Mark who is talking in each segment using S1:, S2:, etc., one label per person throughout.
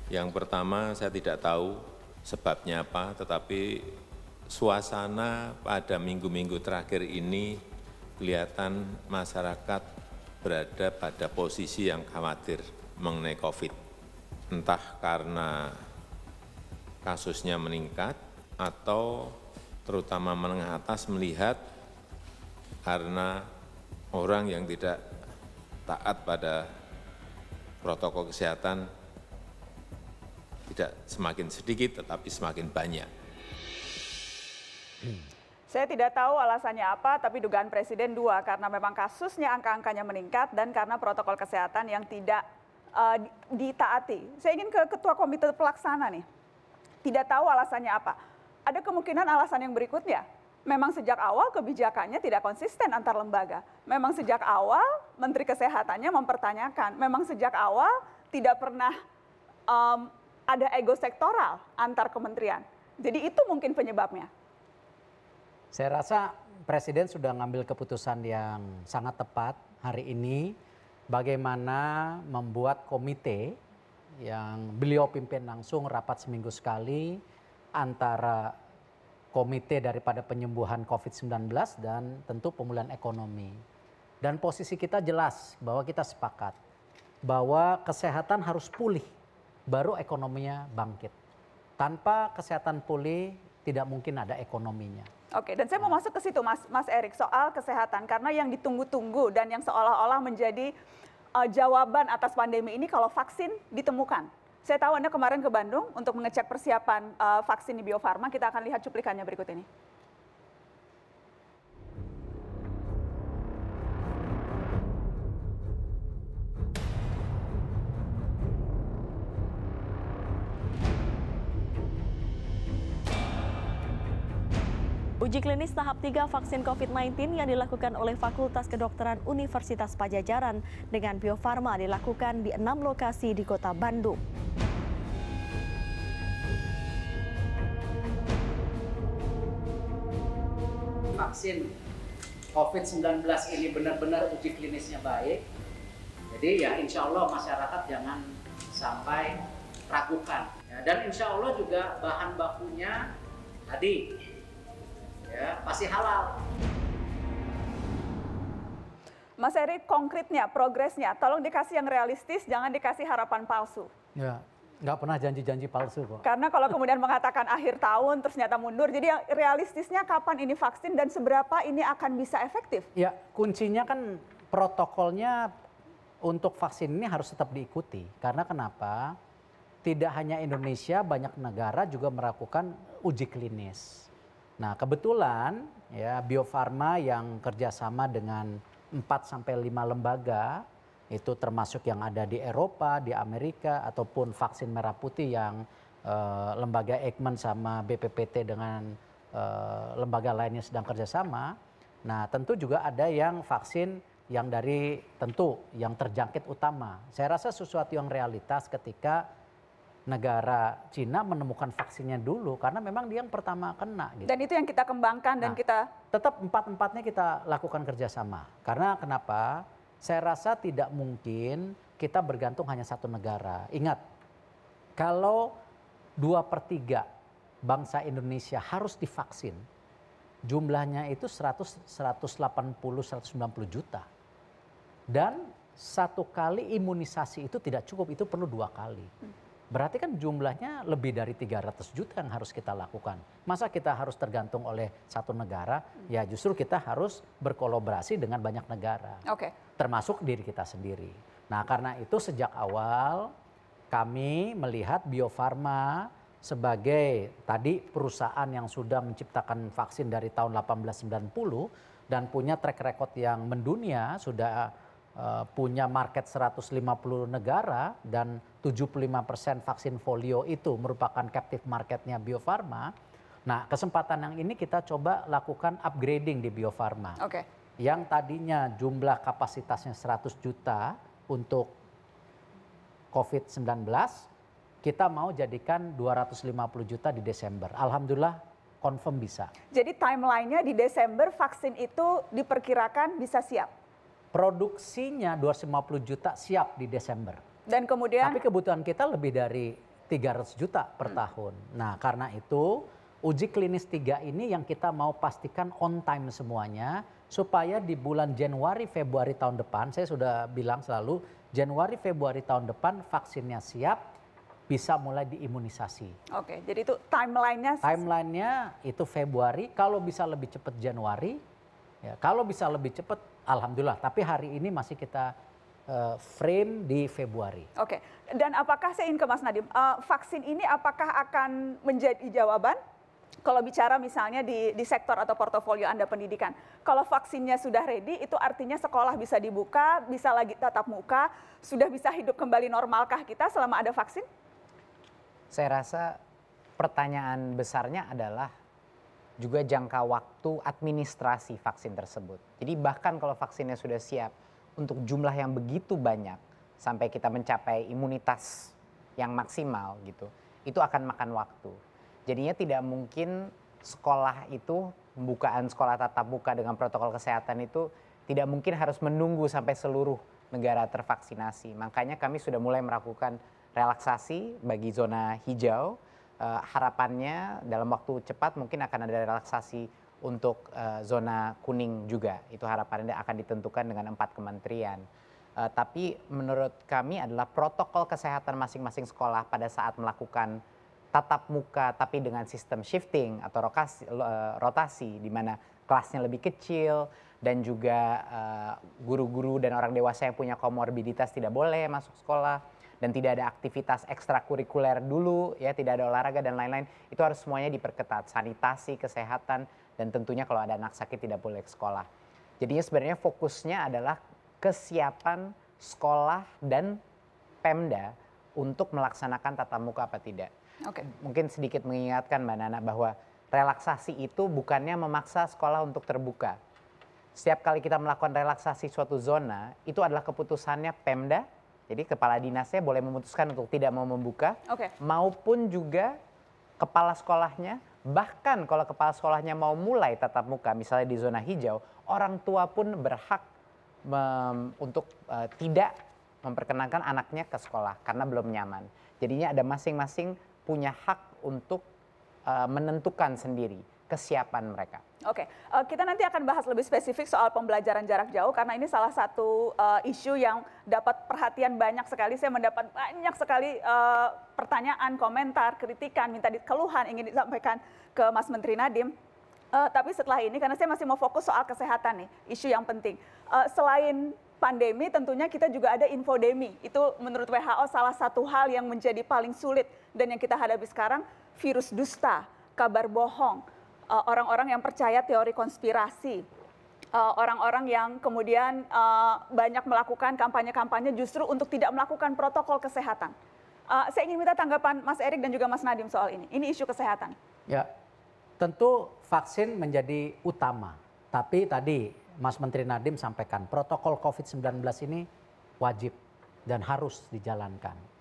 S1: Yang pertama, saya tidak tahu sebabnya apa, tetapi suasana pada minggu-minggu terakhir ini kelihatan masyarakat berada pada posisi yang khawatir mengenai COVID. Entah karena kasusnya meningkat atau terutama menengah atas melihat karena orang yang tidak taat pada protokol kesehatan tidak semakin sedikit tetapi semakin banyak.
S2: Saya tidak tahu alasannya apa, tapi dugaan Presiden dua, karena memang kasusnya angka-angkanya meningkat dan karena protokol kesehatan yang tidak ditaati. Saya ingin ke Ketua Komite Pelaksana nih, tidak tahu alasannya apa. Ada kemungkinan alasan yang berikutnya, memang sejak awal kebijakannya tidak konsisten antar lembaga. Memang sejak awal Menteri Kesehatannya mempertanyakan, memang sejak awal tidak pernah ada ego sektoral antar kementerian. Jadi itu mungkin penyebabnya.
S3: Saya rasa Presiden sudah ngambil keputusan yang sangat tepat hari ini bagaimana membuat komite yang beliau pimpin langsung rapat seminggu sekali antara komite daripada penyembuhan COVID-19 dan tentu pemulihan ekonomi. Dan posisi kita jelas bahwa kita sepakat bahwa kesehatan harus pulih, baru ekonominya bangkit. Tanpa kesehatan pulih tidak mungkin ada ekonominya.
S2: Oke, dan saya mau masuk ke situ Mas Erik, soal kesehatan. Karena yang ditunggu-tunggu dan yang seolah-olah menjadi jawaban atas pandemi ini kalau vaksin ditemukan. Saya tahu Anda kemarin ke Bandung untuk mengecek persiapan vaksin di Bio Farma. Kita akan lihat cuplikannya berikut ini.
S4: Uji klinis tahap 3 vaksin COVID-19 yang dilakukan oleh Fakultas Kedokteran Universitas Padjadjaran dengan Bio Farma dilakukan di 6 lokasi di Kota Bandung.
S3: Vaksin COVID-19 ini benar-benar uji klinisnya baik. Jadi ya insya Allah masyarakat jangan sampai ragukan. Ya, dan insya Allah juga bahan bakunya tadi ya pasti halal.
S2: Mas Erik, konkretnya, progresnya, tolong dikasih yang realistis, jangan dikasih harapan palsu.
S3: Ya, nggak pernah janji-janji palsu kok.
S2: Karena kalau kemudian mengatakan akhir tahun terus ternyata mundur, jadi yang realistisnya kapan ini vaksin dan seberapa ini akan bisa efektif?
S3: Ya, kuncinya kan protokolnya untuk vaksin ini harus tetap diikuti. Karena kenapa? Tidak hanya Indonesia, banyak negara juga melakukan uji klinis. Nah, kebetulan ya Bio Farma yang kerjasama dengan 4-5 lembaga, itu termasuk yang ada di Eropa, di Amerika, ataupun vaksin merah putih yang lembaga Eijkman sama BPPT dengan lembaga lainnya sedang kerjasama. Nah, tentu juga ada yang vaksin yang dari tentu yang terjangkit utama. Saya rasa sesuatu yang realitas ketika negara Cina menemukan vaksinnya dulu karena memang dia yang pertama kena. Gitu.
S2: Dan itu yang kita kembangkan dan kita...
S3: Tetap empat-empatnya kita lakukan kerjasama. Karena kenapa? Saya rasa tidak mungkin kita bergantung hanya satu negara. Ingat, kalau 2/3 bangsa Indonesia harus divaksin, jumlahnya itu 180-190 juta. Dan satu kali imunisasi itu tidak cukup, itu perlu 2 kali. Berarti kan jumlahnya lebih dari 300 juta yang harus kita lakukan. Masa kita harus tergantung oleh satu negara? Ya justru kita harus berkolaborasi dengan banyak negara.
S2: Oke.
S3: Termasuk diri kita sendiri. Nah karena itu sejak awal kami melihat Bio Farma sebagai tadi perusahaan yang sudah menciptakan vaksin dari tahun 1890 dan punya track record yang mendunia, sudah punya market 150 negara dan 75% vaksin folio itu merupakan captive marketnya Bio Farma. Nah kesempatan yang ini kita coba lakukan upgrading di Bio Farma.
S2: Oke.
S3: Yang tadinya jumlah kapasitasnya 100 juta untuk COVID-19, kita mau jadikan 250 juta di Desember. Alhamdulillah confirm bisa.
S2: Jadi timelinenya di Desember vaksin itu diperkirakan bisa siap?
S3: Produksinya 250 juta siap di Desember.
S2: Dan kemudian...
S3: Tapi kebutuhan kita lebih dari 300 juta per tahun. Nah, karena itu uji klinis 3 ini yang kita mau pastikan on time semuanya supaya di bulan Januari Februari tahun depan, saya sudah bilang selalu Januari Februari tahun depan vaksinnya siap, bisa mulai diimunisasi.
S2: Oke, jadi itu timelinenya?
S3: Timelinenya itu Februari, kalau bisa lebih cepat Januari, ya, kalau bisa lebih cepat alhamdulillah, tapi hari ini masih kita frame di Februari.
S2: Oke, dan apakah saya ingin ke Mas Nadiem, vaksin ini apakah akan menjadi jawaban? Kalau bicara misalnya di sektor atau portofolio Anda pendidikan, kalau vaksinnya sudah ready, itu artinya sekolah bisa dibuka, bisa lagi tatap muka, sudah bisa hidup kembali normalkah kita selama ada vaksin?
S5: Saya rasa pertanyaan besarnya adalah juga jangka waktu administrasi vaksin tersebut. Jadi bahkan kalau vaksinnya sudah siap, untuk jumlah yang begitu banyak sampai kita mencapai imunitas yang maksimal gitu, itu akan makan waktu. Jadinya tidak mungkin sekolah itu, pembukaan sekolah tatap muka dengan protokol kesehatan itu tidak mungkin harus menunggu sampai seluruh negara tervaksinasi. Makanya kami sudah mulai melakukan relaksasi bagi zona hijau. Harapannya dalam waktu cepat mungkin akan ada relaksasi untuk zona kuning juga. Itu harapannya akan ditentukan dengan 4 kementerian. Tapi menurut kami adalah protokol kesehatan masing-masing sekolah pada saat melakukan tatap muka tapi dengan sistem shifting atau rotasi di mana kelasnya lebih kecil dan juga guru-guru dan orang dewasa yang punya komorbiditas tidak boleh masuk sekolah dan tidak ada aktivitas ekstrakurikuler dulu, ya tidak ada olahraga dan lain-lain, itu harus semuanya diperketat, sanitasi, kesehatan, dan tentunya kalau ada anak sakit tidak boleh ke sekolah. Jadinya sebenarnya fokusnya adalah kesiapan sekolah dan Pemda untuk melaksanakan tatap muka apa tidak.
S2: Oke.
S5: Mungkin sedikit mengingatkan Mbak Nana bahwa relaksasi itu bukannya memaksa sekolah untuk terbuka. Setiap kali kita melakukan relaksasi suatu zona, itu adalah keputusannya Pemda. Jadi kepala dinasnya boleh memutuskan untuk tidak mau membuka, maupun juga kepala sekolahnya. Bahkan kalau kepala sekolahnya mau mulai tatap muka, misalnya di zona hijau, orang tua pun berhak untuk tidak memperkenankan anaknya ke sekolah karena belum nyaman. Jadinya ada masing-masing punya hak untuk menentukan sendiri kesiapan mereka.
S2: Oke, kita nanti akan bahas lebih spesifik soal pembelajaran jarak jauh karena ini salah satu isu yang dapat perhatian banyak sekali. Saya mendapat banyak sekali pertanyaan, komentar, kritikan, minta keluhan ingin disampaikan ke Mas Menteri Nadiem. Tapi setelah ini, karena saya masih mau fokus soal kesehatan nih, isu yang penting. Selain pandemi, tentunya kita juga ada infodemi. Itu menurut WHO salah satu hal yang menjadi paling sulit dan yang kita hadapi sekarang, virus dusta, kabar bohong. Orang-orang yang percaya teori konspirasi, orang-orang yang kemudian banyak melakukan kampanye-kampanye justru untuk tidak melakukan protokol kesehatan. Saya ingin minta tanggapan Mas Erik dan juga Mas Nadiem soal ini. Ini isu kesehatan.
S3: Ya, tentu vaksin menjadi utama. Tapi tadi Mas Menteri Nadiem sampaikan protokol COVID-19 ini wajib dan harus dijalankan.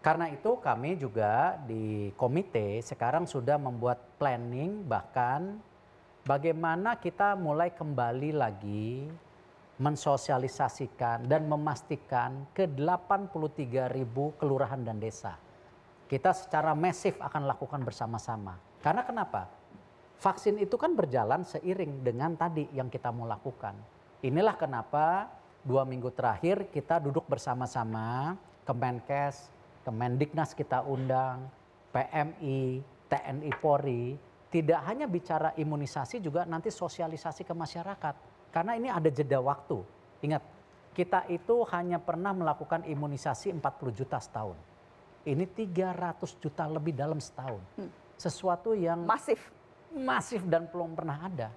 S3: Karena itu kami juga di komite sekarang sudah membuat planning bahkan bagaimana kita mulai kembali lagi mensosialisasikan dan memastikan ke 83.000 kelurahan dan desa. Kita secara masif akan lakukan bersama-sama. Karena kenapa? Vaksin itu kan berjalan seiring dengan tadi yang kita mau lakukan. Inilah kenapa 2 minggu terakhir kita duduk bersama-sama Kemenkes, Kemendiknas kita undang, PMI, TNI Polri, tidak hanya bicara imunisasi juga nanti sosialisasi ke masyarakat. Karena ini ada jeda waktu. Ingat, kita itu hanya pernah melakukan imunisasi 40 juta setahun. Ini 300 juta lebih dalam setahun. Sesuatu yang masif dan belum pernah ada.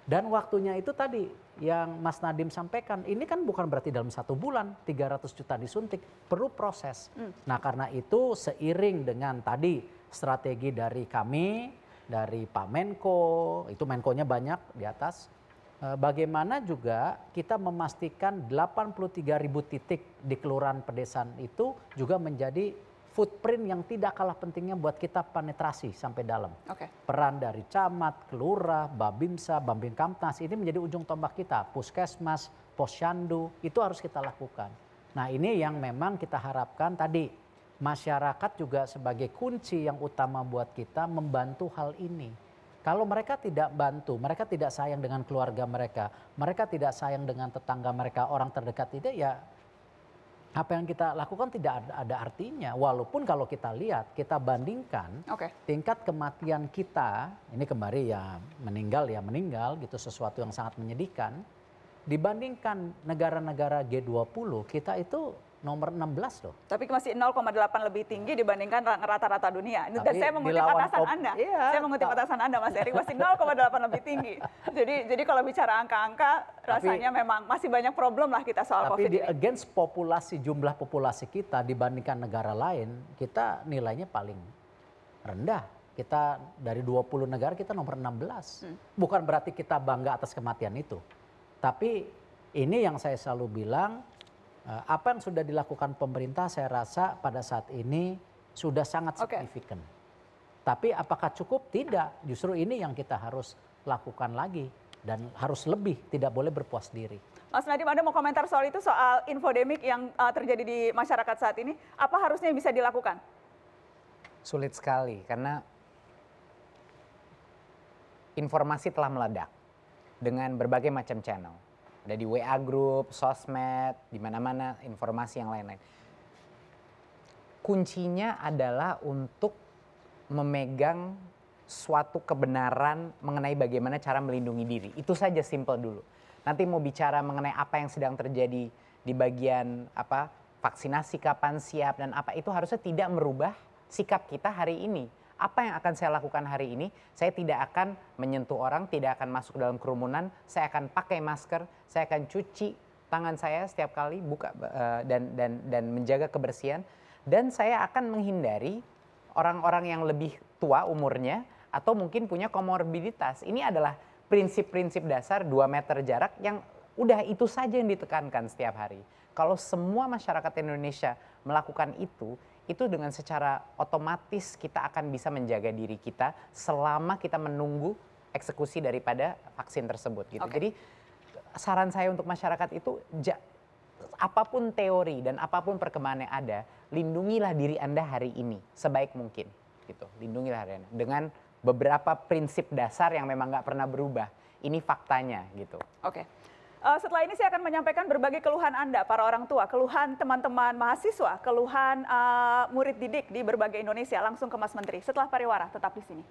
S3: Dan waktunya itu tadi yang Mas Nadiem sampaikan, ini kan bukan berarti dalam 1 bulan 300 juta disuntik, perlu proses. Nah karena itu seiring dengan tadi strategi dari kami, dari Pak Menko, itu Menko-nya banyak di atas, bagaimana juga kita memastikan 83.000 titik di kelurahan pedesaan itu juga menjadi footprint yang tidak kalah pentingnya buat kita penetrasi sampai dalam. Peran dari camat, kelurah, babinsa, babinkamtnas ini menjadi ujung tombak kita. Puskesmas, posyandu itu harus kita lakukan. Nah ini yang memang kita harapkan tadi masyarakat juga sebagai kunci yang utama buat kita membantu hal ini. Kalau mereka tidak bantu, mereka tidak sayang dengan keluarga mereka tidak sayang dengan tetangga mereka, orang terdekat tidak, ya apa yang kita lakukan tidak ada artinya. Walaupun kalau kita lihat, kita bandingkan tingkat kematian kita, ini kembali ya meninggal gitu, sesuatu yang sangat menyedihkan. Dibandingkan negara-negara G20, kita itu nomor 16 loh.
S2: Tapi masih 0,8 lebih tinggi dibandingkan rata-rata dunia. Dan
S3: Tapi
S2: saya mengutip atasan Anda.
S3: Iya,
S2: Saya mengutip atasan Anda, Mas Erik, masih 0,8 lebih tinggi. Jadi kalau bicara angka-angka, rasanya memang masih banyak problem lah kita soal COVID
S3: tapi
S2: ini.
S3: against jumlah populasi kita dibandingkan negara lain, kita nilainya paling rendah. Kita dari 20 negara kita nomor 16. Bukan berarti kita bangga atas kematian itu. Tapi ini yang saya selalu bilang, apa yang sudah dilakukan pemerintah saya rasa pada saat ini sudah sangat signifikan. Tapi apakah cukup? Tidak. Justru ini yang kita harus lakukan lagi dan harus lebih, tidak boleh berpuas diri.
S2: Mas Nadiem, Anda mau komentar soal itu, soal infodemik yang terjadi di masyarakat saat ini? Apa harusnya yang bisa dilakukan?
S5: Sulit sekali karena informasi telah meledak dengan berbagai macam channel. Ada di WA Group, sosmed, di mana-mana informasi yang lain-lain. Kuncinya adalah untuk memegang suatu kebenaran mengenai bagaimana cara melindungi diri. Itu saja simple dulu. Nanti mau bicara mengenai apa yang sedang terjadi di bagian vaksinasi kapan siap dan apa, itu harusnya tidak merubah sikap kita hari ini. Apa yang akan saya lakukan hari ini? Saya tidak akan menyentuh orang, tidak akan masuk dalam kerumunan, saya akan pakai masker, saya akan cuci tangan saya setiap kali buka dan menjaga kebersihan, dan saya akan menghindari orang-orang yang lebih tua umurnya atau mungkin punya komorbiditas. Ini adalah prinsip-prinsip dasar 2 meter jarak yang udah itu saja yang ditekankan setiap hari. Kalau semua masyarakat Indonesia melakukan itu dengan secara otomatis kita akan bisa menjaga diri kita selama kita menunggu eksekusi daripada vaksin tersebut gitu. Jadi saran saya untuk masyarakat itu, apapun teori dan apapun perkembangan yang ada, lindungilah diri Anda hari ini sebaik mungkin gitu. Lindungilah hari Anda dengan beberapa prinsip dasar yang memang nggak pernah berubah. Ini faktanya gitu.
S2: Setelah ini saya akan menyampaikan berbagai keluhan Anda, para orang tua, keluhan teman-teman mahasiswa, keluhan murid didik di berbagai Indonesia. Langsung ke Mas Menteri. Setelah pariwara, tetap di sini.